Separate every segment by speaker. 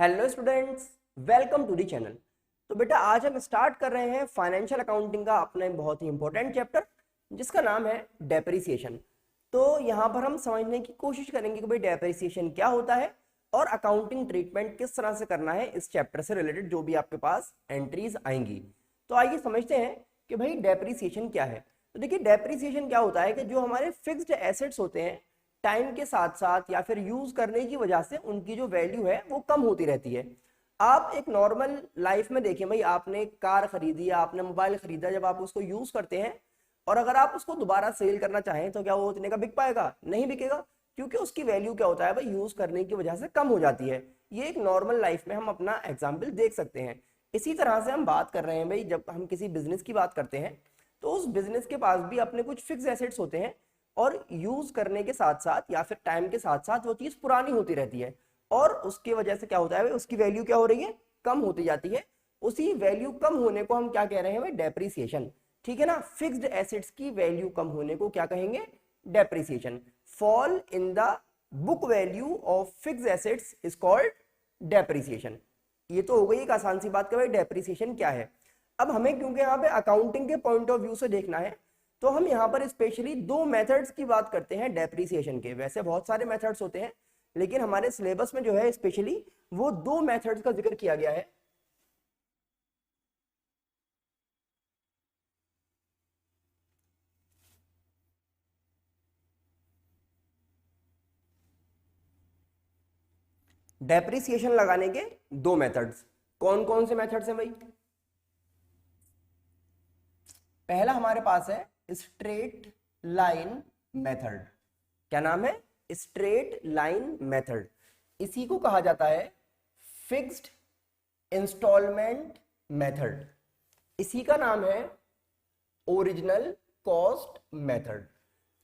Speaker 1: Hello students, welcome to the channel. तो बेटा आज हम स्टार्ट कर रहे हैं फाइनेंशियल अकाउंटिंग का अपना बहुत ही इंपॉर्टेंट चैप्टर जिसका नाम है डेप्रिसिएशन। तो यहाँ पर हम समझने की कोशिश करेंगे कि भाई डेप्रिसिएशन क्या होता है और अकाउंटिंग ट्रीटमेंट किस तरह से करना है इस चैप्टर से रिलेटेड जो भी आपके पास एंट्रीज आएंगी। तो आइए समझते हैं कि भाई डेप्रिसिएशन क्या है। तो देखिए डेप्रिसिएशन क्या होता है कि जो हमारे फिक्स्ड एसेट्स होते हैं टाइम के साथ साथ या फिर यूज करने की वजह से उनकी जो वैल्यू है वो कम होती रहती है। आप एक नॉर्मल लाइफ में देखें भाई, आपने कार खरीदी या आपने मोबाइल खरीदा, जब आप उसको यूज करते हैं और अगर आप उसको दोबारा सेल करना चाहें तो क्या वो उतने का बिक पाएगा? नहीं बिकेगा, क्योंकि उसकी वैल्यू क्या होता है भाई, यूज करने की वजह से कम हो जाती है। ये एक नॉर्मल लाइफ में हम अपना एग्जाम्पल देख सकते हैं। इसी तरह से हम बात कर रहे हैं भाई, जब हम किसी बिजनेस की बात करते हैं तो उस बिजनेस के पास भी अपने कुछ फिक्स एसेट्स होते हैं और यूज करने के साथ साथ या फिर टाइम के साथ साथ वो चीज पुरानी होती रहती है और उसकी वजह से क्या होता है, उसकी वैल्यू क्या हो रही है, कम होती जाती है। उसी वैल्यू कम होने को हम क्या कह रहे हैं भाई, डेप्रिसिएशन। ठीक है ना, फिक्स्ड एसेट्स की वैल्यू कम होने को क्या कहेंगे, depreciation. Fall in the book value of fixed assets is called depreciation. ये तो हो गई एक आसान सी बात कि भाई डेप्रिसिएशन क्या है। अब हमें क्योंकि यहाँ पे अकाउंटिंग के पॉइंट ऑफ व्यू से देखना है तो हम यहाँ पर स्पेशली दो मेथड्स की बात करते हैं डेप्रिसिएशन के। वैसे बहुत सारे मेथड्स होते हैं लेकिन हमारे सिलेबस में जो है स्पेशली वो दो मेथड्स का जिक्र किया गया है। डेप्रिसिएशन लगाने के दो मेथड्स कौन कौन से मेथड्स हैं भाई? पहला हमारे पास है स्ट्रेट लाइन मेथड। क्या नाम है? Straight line method. इसी को कहा जाता है फिक्स्ड इंस्टॉलमेंट मेथड। इसी का नाम है ओरिजिनल कॉस्ट मेथड।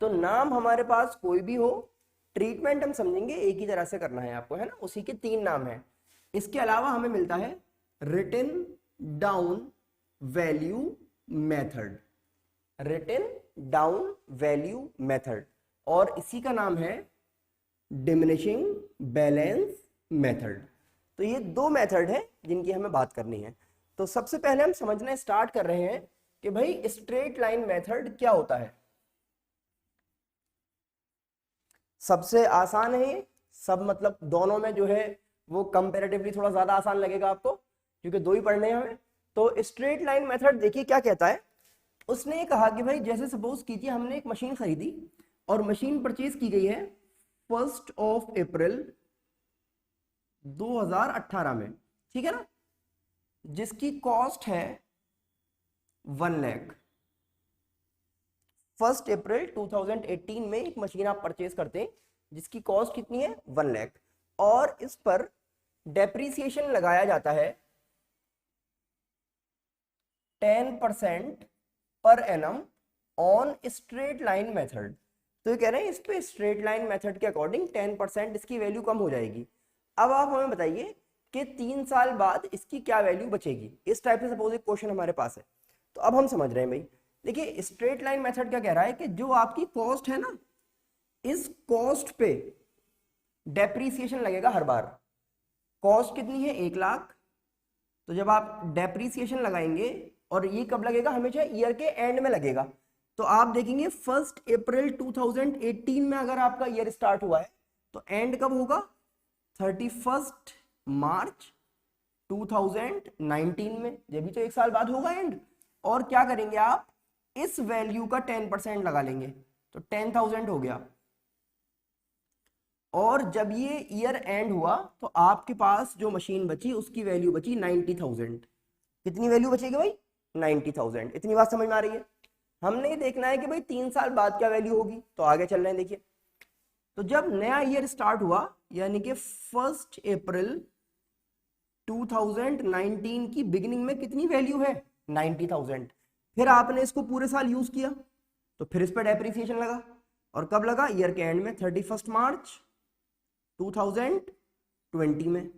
Speaker 1: तो नाम हमारे पास कोई भी हो, ट्रीटमेंट हम समझेंगे एक ही तरह से करना है आपको, है ना। उसी के तीन नाम हैं। इसके अलावा हमें मिलता है written down value method. Written down value method और इसी का नाम है डिमिनिशिंग बैलेंस मेथड। तो ये दो मेथड है जिनकी हमें बात करनी है। तो सबसे पहले हम समझना स्टार्ट कर रहे हैं कि भाई स्ट्रेट लाइन मेथड क्या होता है। सबसे आसान है ये सब, मतलब दोनों में जो है वो कंपैरेटिवली थोड़ा ज्यादा आसान लगेगा आपको क्योंकि दो ही पढ़ने हैं हमें। तो स्ट्रेट लाइन मेथड देखिए क्या कहता है। उसने ये कहा कि भाई जैसे सपोज कीजिए हमने एक मशीन खरीदी और मशीन परचेज की गई है 1 अप्रैल 2018 में, ठीक है ना, जिसकी कॉस्ट है 1 लाख। 1 अप्रैल 2018 में एक मशीन आप परचेज करते हैं जिसकी कॉस्ट कितनी है, 1 लाख, और इस पर डेप्रिसिएशन लगाया जाता है 10% per annum on straight line method. तो ये कह रहे हैं इस पे स्ट्रेट लाइन मेथड के अकॉर्डिंग 10% इसकी वैल्यू कम हो जाएगी। अब आप हमें बताइए कि 3 साल बाद इसकी क्या वैल्यू बचेगी। इस टाइप से सपोज एक क्वेश्चन हमारे पास है। तो अब हम समझ रहे हैं भाई, देखिए स्ट्रेट लाइन मेथड क्या कह रहा है कि जो आपकी कॉस्ट है ना, इस कॉस्ट पे डेप्रीसिएशन लगेगा हर बार। कॉस्ट कितनी है, 1 लाख। तो जब आप डेप्रीसिएशन लगाएंगे, और ये कब लगेगा, हमेशा ईयर के एंड में लगेगा। तो आप देखेंगे 1 अप्रैल 2018 में अगर आपका ईयर स्टार्ट हुआ है तो एंड कब होगा, 31 मार्च 2019 में। ये भी तो 1 साल बाद होगा एंड। और क्या करेंगे आप, इस वैल्यू का 10% लगा लेंगे तो 10,000 हो गया। और जब ये ईयर एंड हुआ तो आपके पास जो मशीन बची उसकी वैल्यू बची 90,000। कितनी वैल्यू बचेगी भाई, 90,000। इतनी बात समझ में आ रही है। हमने ये देखना है कि भाई 3 साल बाद क्या वैल्यू होगी। तो आगे चल रहे हैं, देखिए। तो जब नया ईयर स्टार्ट हुआ यानी कि 1 अप्रैल 2019 की बिगिनिंग में कितनी वैल्यू है, 90,000। फिर आपने इसको पूरे साल यूज किया तो फिर इस पर डेप्रिसिएशन लगा, और कब लगा, ईयर के एंड में 31 मार्च 2020 में।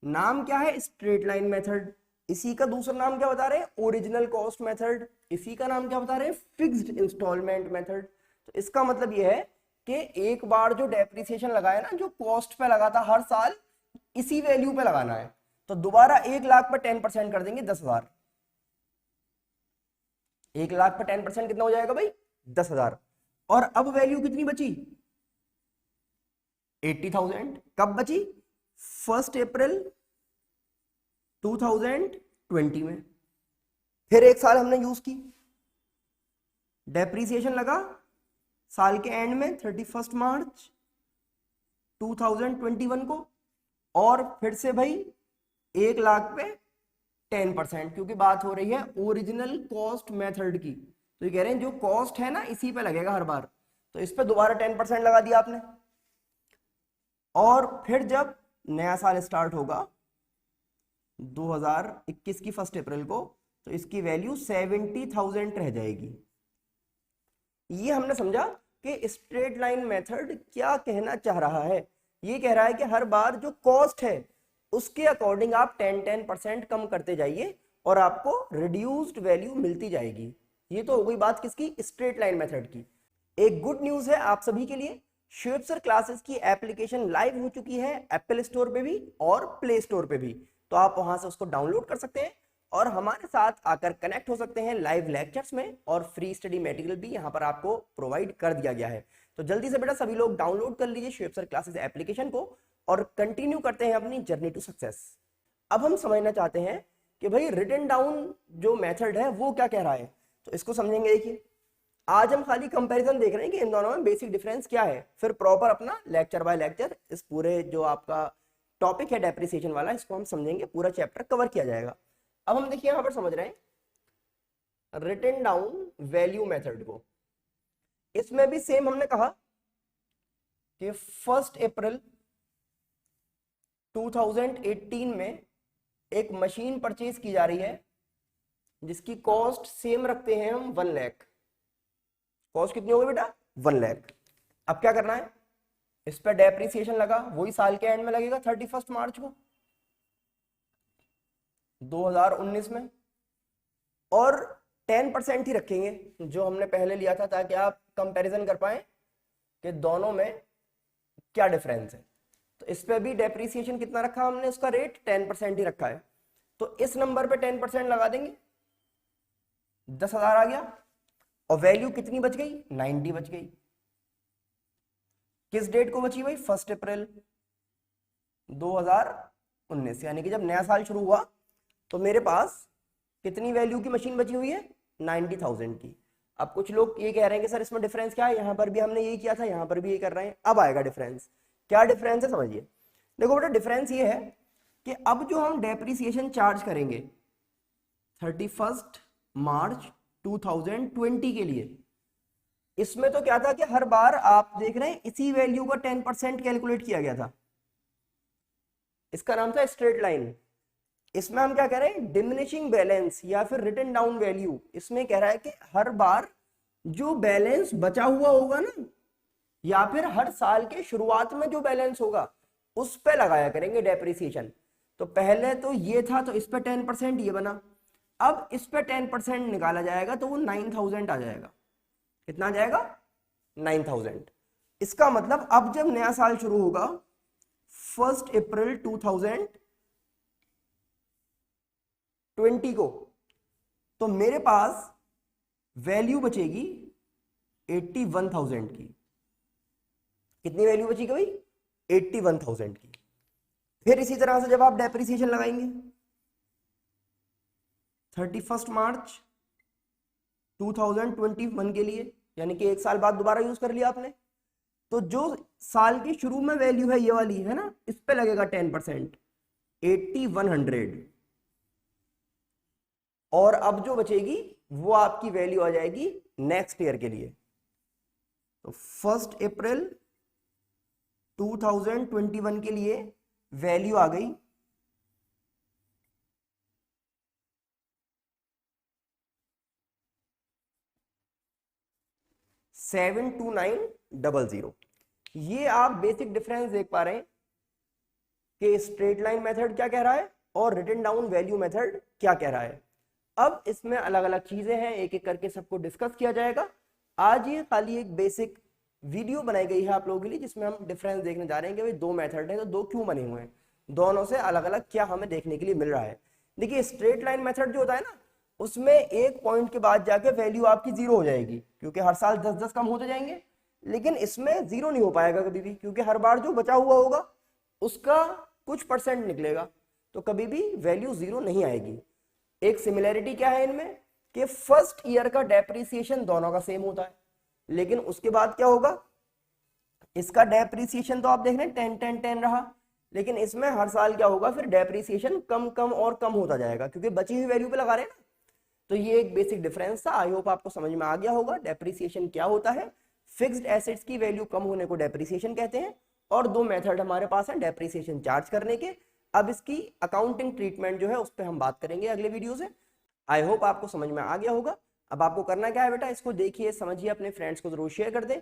Speaker 1: नाम क्या है, स्ट्रेट लाइन मेथड। इसी का दूसरा नाम क्या बता रहे हैं, ओरिजिनल कॉस्ट मेथड। इसी का नाम क्या बता रहे हैं, फिक्स्ड इंस्टॉलमेंट मेथड। तो इसका मतलब यह है कि एक बार जो डेप्रिसिएशन लगाया ना, जो कॉस्ट पे लगा था हर साल, इसी वैल्यू पे लगाना है। तो दोबारा 1 लाख पर 10% कर देंगे 10,000। 1 लाख पर 10% कितना हो जाएगा भाई? 10,000। और अब वैल्यू कितनी बची? 80,000। कब बची? 1 अप्रैल 2020 में। फिर 1 साल हमने यूज की, डेप्रीसिएशन लगा साल के एंड में 31 मार्च 2021 को, और फिर से भाई 1 लाख पे 10%, क्योंकि बात हो रही है ओरिजिनल कॉस्ट मेथड की। तो ये कह रहे हैं जो कॉस्ट है ना इसी पे लगेगा हर बार, तो इस पे दोबारा 10% लगा दिया आपने। और फिर जब नया साल स्टार्ट होगा 2021 की 1 अप्रैल को, तो इसकी वैल्यू 70,000 रह जाएगी। ये हमने समझा कि स्ट्रेट लाइन मेथड क्या कहना चाह रहा है। ये कह रहा है कि हर बार जो कॉस्ट है उसके अकॉर्डिंग आप 10% कम करते जाइए और आपको रिड्यूस्ड वैल्यू मिलती जाएगी। ये तो हो गई बात किसकी? स्ट्रेट लाइन मेथड की। एक गुड न्यूज है आप सभी के लिए, शेप्सर क्लासेस की एप्लीकेशन लाइव हो चुकी है एप्पल स्टोर पे भी और प्ले स्टोर पे भी। तो आप वहां से उसको डाउनलोड कर सकते हैं और हमारे साथ आकर कनेक्ट हो सकते हैं लाइव लेक्चर्स में, और फ्री स्टडी मटेरियल भी यहाँ पर आपको प्रोवाइड कर दिया गया है। तो जल्दी से बेटा सभी लोग डाउनलोड कर लीजिए शेप्सर क्लासेस एप्लीकेशन को और कंटिन्यू करते हैं अपनी जर्नी टू सक्सेस। अब हम समझना चाहते हैं कि भाई रिटन डाउन जो मेथड है वो क्या कह रहा है, तो इसको समझेंगे। देखिए आज हम खाली कंपैरिजन देख रहे हैं कि इन दोनों में बेसिक डिफरेंस क्या है, फिर प्रॉपर अपना लेक्चर बाय लेक्चर इस पूरे जो आपका टॉपिक है डेप्रिसिएशन वाला इसको हम समझेंगे, पूरा चैप्टर कवर किया जाएगा। अब हम देखिए यहां पर समझ रहे हैं रिटन डाउन वैल्यू मेथड को। इसमें भी सेम हमने कहा कि 1 अप्रैल 2018 में एक मशीन परचेज की जा रही है जिसकी कॉस्ट सेम रखते हैं हम 1 लाख। कॉस्ट कितनी होगी बेटा? 1 लाख। अब क्या करना है, इस पर डेप्रिसिएशन लगा, वही साल के एंड में लगेगा 31 मार्च को 2019 में, और 10% ही रखेंगे जो हमने पहले लिया था, ताकि आप कंपैरिजन कर पाए कि दोनों में क्या डिफरेंस है। तो इस पे भी डेप्रिसिएशन कितना रखा हमने, उसका रेट 10% ही रखा है। तो इस नंबर पे 10% लगा देंगे, 10,000 आ गया, और वैल्यू कितनी बच गई? 90 बच गई। किस डेट को बची भाई? 1 अप्रैल 2019, यानी कि जब नया साल शुरू हुआ तो मेरे पास कितनी वैल्यू की मशीन बची हुई है? 90,000 की। अब कुछ लोग ये कह रहे हैं कि सर इसमें डिफरेंस क्या है, यहां पर भी हमने यही किया था, यहां पर भी यही कर रहे हैं। अब आएगा डिफरेंस। क्या डिफरेंस है समझिए। देखो बेटा डिफरेंस ये है कि अब जो हम डेप्रिसिएशन चार्ज करेंगे 31 मार्च 2020 के लिए, इसमें तो क्या था कि हर बार आप देख रहे हैं इसी वैल्यू का 10% कैलकुलेट किया गया था। इसका नाम था स्ट्रेट लाइन। इसमें हम क्या कह रहे हैं? डिमिनिशिंग बैलेंस या फिर रिटन डाउन वैल्यू। इसमें कह रहा है कि हर बार जो बैलेंस बचा हुआ होगा ना, या फिर हर साल के शुरुआत में जो बैलेंस होगा उस पे लगाया करेंगे डेप्रिसिएशन। तो पहले तो ये था, तो इस पे 10% ये बना। अब इस पे 10% निकाला जाएगा तो वो 9,000 आ जाएगा। कितना आ जाएगा? 9,000। इसका मतलब अब जब नया साल शुरू होगा 1 अप्रैल 2020 को, तो मेरे पास वैल्यू बचेगी 81,000 की। कितनी वैल्यू बचेगी भाई? 81,000 की। फिर इसी तरह से जब आप डेप्रिसिएशन लगाएंगे 31 मार्च 2021 के लिए, यानी कि 1 साल बाद दोबारा यूज कर लिया आपने, तो जो साल के शुरू में वैल्यू है ये वाली है ना, इस पे लगेगा 10%, 8100। और अब जो बचेगी वो आपकी वैल्यू आ जाएगी नेक्स्ट ईयर के लिए। तो 1 अप्रैल 2021 के लिए वैल्यू आ गई 72900। ये आप बेसिक डिफरेंस देख पा रहे हैं कि स्ट्रेट लाइन मेथड क्या कह रहा है और रिटन डाउन वैल्यू मेथड क्या कह रहा है। अब इसमें अलग अलग चीजें हैं, एक एक करके सबको डिस्कस किया जाएगा। आज ये खाली एक बेसिक वीडियो बनाई गई है आप लोगों के लिए, जिसमें हम डिफरेंस देखने जा रहे हैं कि भाई दो मेथड है तो दो क्यों बने हुए हैं। दोनों से अलग अलग क्या हमें देखने के लिए मिल रहा है। देखिए स्ट्रेट लाइन मेथड जो होता है ना, उसमें एक पॉइंट के बाद जाके वैल्यू आपकी जीरो हो जाएगी, क्योंकि हर साल 10-10 कम होते जाएंगे। लेकिन इसमें जीरो नहीं हो पाएगा कभी भी, क्योंकि हर बार जो बचा हुआ होगा उसका कुछ परसेंट निकलेगा, तो कभी भी वैल्यू जीरो नहीं आएगी। एक सिमिलैरिटी क्या है इनमें कि फर्स्ट ईयर का डेप्रिसिएशन दोनों का सेम होता है, लेकिन उसके बाद क्या होगा, इसका डेप्रिसिएशन तो आप देख रहे हैं 10-10-10 रहा, लेकिन इसमें हर साल क्या होगा, फिर डेप्रिसिएशन कम कम और कम होता जाएगा, क्योंकि बची हुई वैल्यू पे लगा रहे हैं ना। तो ये एक बेसिक डिफरेंस था। आई होप आपको समझ में आ गया होगा डेप्रिसिएशन क्या होता है। फिक्स्ड एसेट्स की वैल्यू कम होने को डेप्रिसिएशन कहते हैं, और दो मेथड हमारे पास है डेप्रिसिएशन चार्ज करने के। अब इसकी अकाउंटिंग ट्रीटमेंट जो है उस पर हम बात करेंगे अगले वीडियो से। आई होप आपको समझ में आ गया होगा। अब आपको करना क्या है बेटा, इसको देखिए समझिए, अपने फ्रेंड्स को जरूर शेयर कर दे,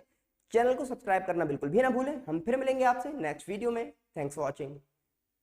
Speaker 1: चैनल को सब्सक्राइब करना बिल्कुल भी ना भूलें। हम फिर मिलेंगे आपसे नेक्स्ट वीडियो में। Thanks for watching.